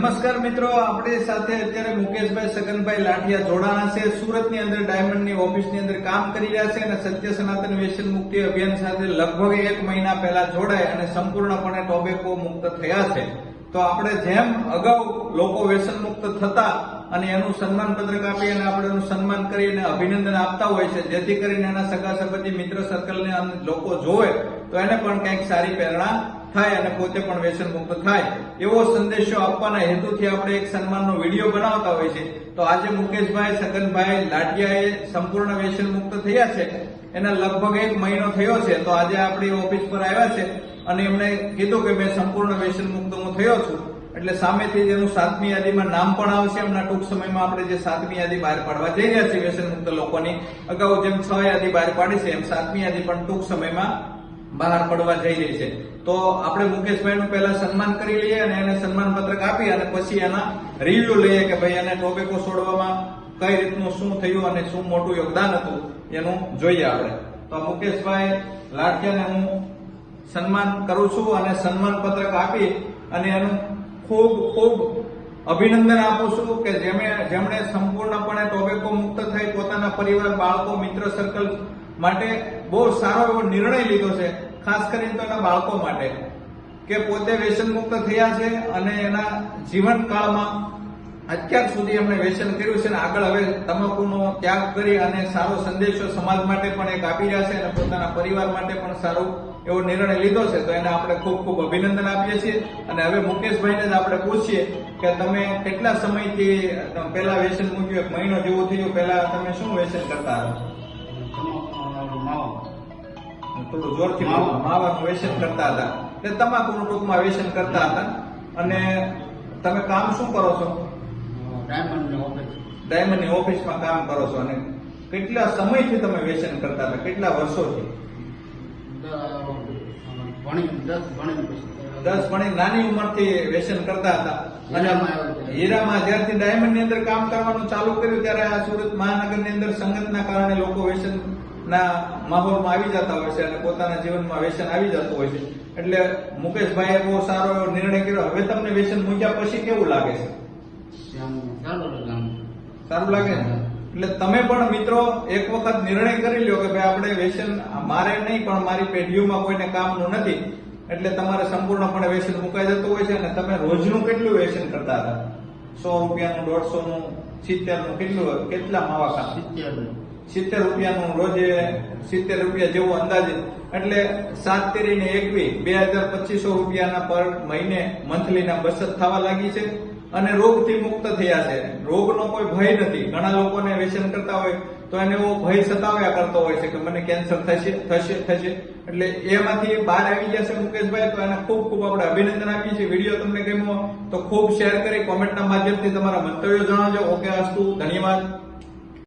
નમસ્કાર મિત્રો, આપણી સાથે અત્યારે મુકેશભાઈ સગનભાઈ લાઠિયા જોડાણા છે. સુરતની અંદર ડાયમંડની ઓફિસની અંદર કામ કરી રહ્યા છે અને સત્ય સનાતન વ્યસન મુક્તિ અભિયાન સાથે લગભગ 1 મહિના પહેલા જોડાય અને સંપૂર્ણપણે ટોબેકો મુક્ત થયા છે. તો આપણે જેમ અગાઉ લોકો વ્યસન મુક્ત થતા અને એનું સન્માન પત્રક આપી અને આપણે એનું સન્માન કરીને અભિનંદન આપતા હોય છે, જેથી કરીને એના સગા સંબંધી મિત્ર સર્કલને લોકો જોવે તો એને પણ કંઈક સારી પ્રેરણા થાય અને પોતે પણ વ્યસન મુક્ત થાય, એવો સંદેશો આપવાના હેતુથી આપણે એક સન્માનનો વિડીયો બનાવતા હોય છે. તો આજે મુકેશભાઈ સગનભાઈ લાઠિયાએ સંપૂર્ણ વ્યસન મુક્ત થયા છે. એના લગભગ 1 મહિનો થયો છે. તો આજે આપણી ઓફિસ પર આવ્યા છે અને એમણે કીધું કે મેં સંપૂર્ણ વ્યસન મુક્ત હું થયો છું. એટલે સામેથી જેનું 7મી યાદીમાં નામ પણ આવશે. હમણાં ટૂંક સમયમાં આપણે જે 7મી યાદી બહાર પાડવા જઈ રહ્યા છીએ વ્યસન મુક્ત લોકોની, અગાઉ જેમ 6 યાદી બહાર પાડી છે એમ 7મી યાદી પણ ટૂંક સમયમાં બહાર પડવા જઈ રહી છે. તો આપણે મુકેશભાઈનું પહેલા સન્માન કરી લઈએ અને એને સન્માન પત્રક આપી અને પછી એના રિવ્યુ લઈએ કે ભાઈ એને ટોબેકો છોડવામાં કઈ રીતનું શું થયું અને શું મોટું યોગદાન હતું એનું જોઈએ આપણે. તો મુકેશભાઈ લાઠિયાને હું સન્માન કરું છું અને સન્માન પત્રક આપી અને એનું ખૂબ ખૂબ અભિનંદન આપું છું કે જેમણે સંપૂર્ણપણે ટોબેકો મુક્ત થઈ પોતાના પરિવાર, બાળકો, મિત્ર સર્કલ માટે બહુ સારો એવો નિર્ણય લીધો છે. ખાસ કરીને તો એના બાળકો માટે કે પોતે વ્યસન મુક્ત થયા છે અને એના જીવનકાળમાં અત્યાર સુધી એમણે વ્યસન કર્યું છે અને આગળ હવે તમાકુનો ત્યાગ કરી અને સારો સંદેશો સમાજ માટે પણ એક આપી રહ્યા છે અને પોતાના પરિવાર માટે પણ સારો એવો નિર્ણય લીધો છે. તો એને આપણે ખૂબ ખૂબ અભિનંદન આપીએ છીએ. અને હવે મુકેશભાઈને જ આપણે પૂછીએ કે તમે કેટલા સમયથી પહેલા વ્યસન મૂક્યું? 1 મહિનો જેવું થયું. પહેલા તમે શું વ્યસન કરતા હતા? થોડું જોરથી માવાનું વ્યસન કરતા હતા. એટલે તમાકુનું ટૂંકમાં વ્યસન કરતા હતા. અને તમે કામ શું કરો છો? ડાયમંડની ઓફિસમાં કામ કરો છો. અને કેટલા સમયથી તમે વ્યસન કરતા હતા? કેટલા વર્ષોથી? 10 ભણી નાની ઉંમરથી વ્યસન કરતા હતા. અને હીરામાં જ્યારથી ડાયમંડની અંદર કામ કરવાનું ચાલુ કર્યું ત્યારે આ સુરત મહાનગરની અંદર સંગતના કારણે લોકો વ્યસન ના માહોલમાં આવી જતા હોય છે અને પોતાના જીવનમાં વ્યસન આવી જતું હોય છે. એટલે મુકેશભાઈએ બહુ સારો એવો નિર્ણય કર્યો. હવે તમને વ્યસન મૂક્યા પછી કેવું લાગે છે? સારું લાગે ને? એટલે તમે પણ મિત્રો એક વખત નિર્ણય કરી લ્યો કે ભાઈ આપણે વ્યસન મારે નહીં પણ મારી પેઢીઓમાં કોઈને કામનું નથી. એટલે તમારે સંપૂર્ણપણે વ્યસન મુકાઈ જતું હોય છે. અને તમે રોજનું કેટલું વ્યસન કરતા હતા? 100 રૂપિયાનું, 150નું, 70નું, કેટલા માવા ખા? 70 રૂપિયાનું રોજે 70 રૂપિયા જેવો અંદાજે. એટલે 7 તેરી 21 2250 રૂપિયાના પર મહિને મંથલીના બચત થવા લાગી છે. અને રોગથી મુક્ત થયા છે. રોગનો કોઈ ભય નથી. ઘણા લોકોને વ્યસન કરતા હોય તો એને એવો ભય સતાવ્યા કરતો હોય છે કે મને કેન્સર થશે. એટલે એમાંથી બહાર આવી ગયા છે મુકેશભાઈ. તો એને ખૂબ ખૂબ આપણે અભિનંદન આપીએ છીએ. વિડીયો તમને ગમ્યો તો ખૂબ શેર કરી કોમેન્ટના માધ્યમથી તમારા મંતવ્યો જણાવજો. ઓકે, અસ્તુ, ધન્યવાદ.